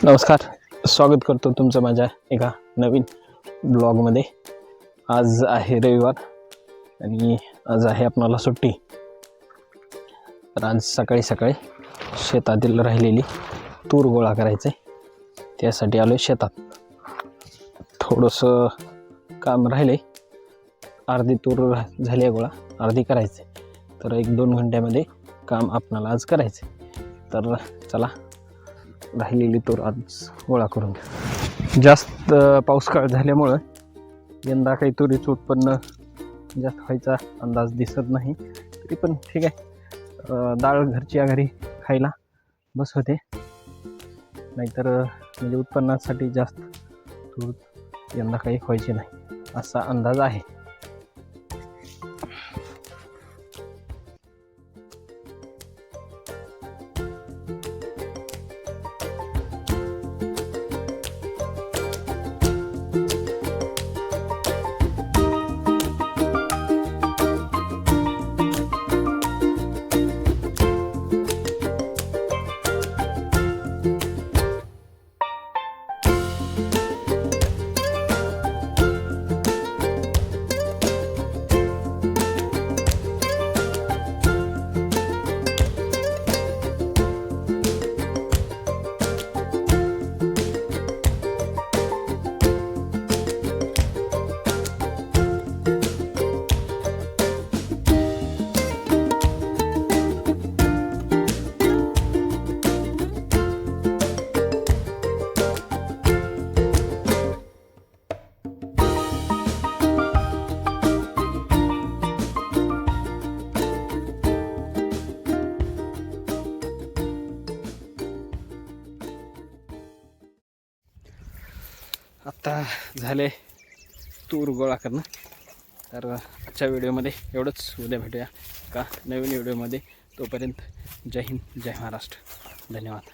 नमस्कार, स्वागत करतो तुमचं माझ्या एका नवीन ब्लॉगमध्ये। आज आहे रविवार आणि आज आहे आपणाला सुट्टी। तर आज सकाळी सकाळी शेतातील राहिलेली तूर गोळा करायचं आहे, त्यासाठी आलो शेतात। थोडंसं काम राहिले, अर्धी तूर झाली आहे गोळा, अर्धी करायचं आहे। तर 1-2 घंट्यामध्ये काम आपणाला आज करायचं आहे। तर चला राहिलेली तूर आज गोळा करून घ्या। जास्त पाऊस काळ झाल्यामुळं यंदा काही तुरीचं उत्पन्न जास्त व्हायचा अंदाज दिसत नाही, तरी पण ठीक आहे। डाळ घरची घरी खायला बस होते, नाहीतर म्हणजे उत्पन्नासाठी जास्त तूर यंदा काही व्हायची नाही असा अंदाज आहे। आता झाले तूर गोळा करणं। तर आजच्या व्हिडिओमध्ये एवढंच, उद्या भेटूया का नवीन व्हिडिओमध्ये। तोपर्यंत जय हिंद, जय महाराष्ट्र, धन्यवाद।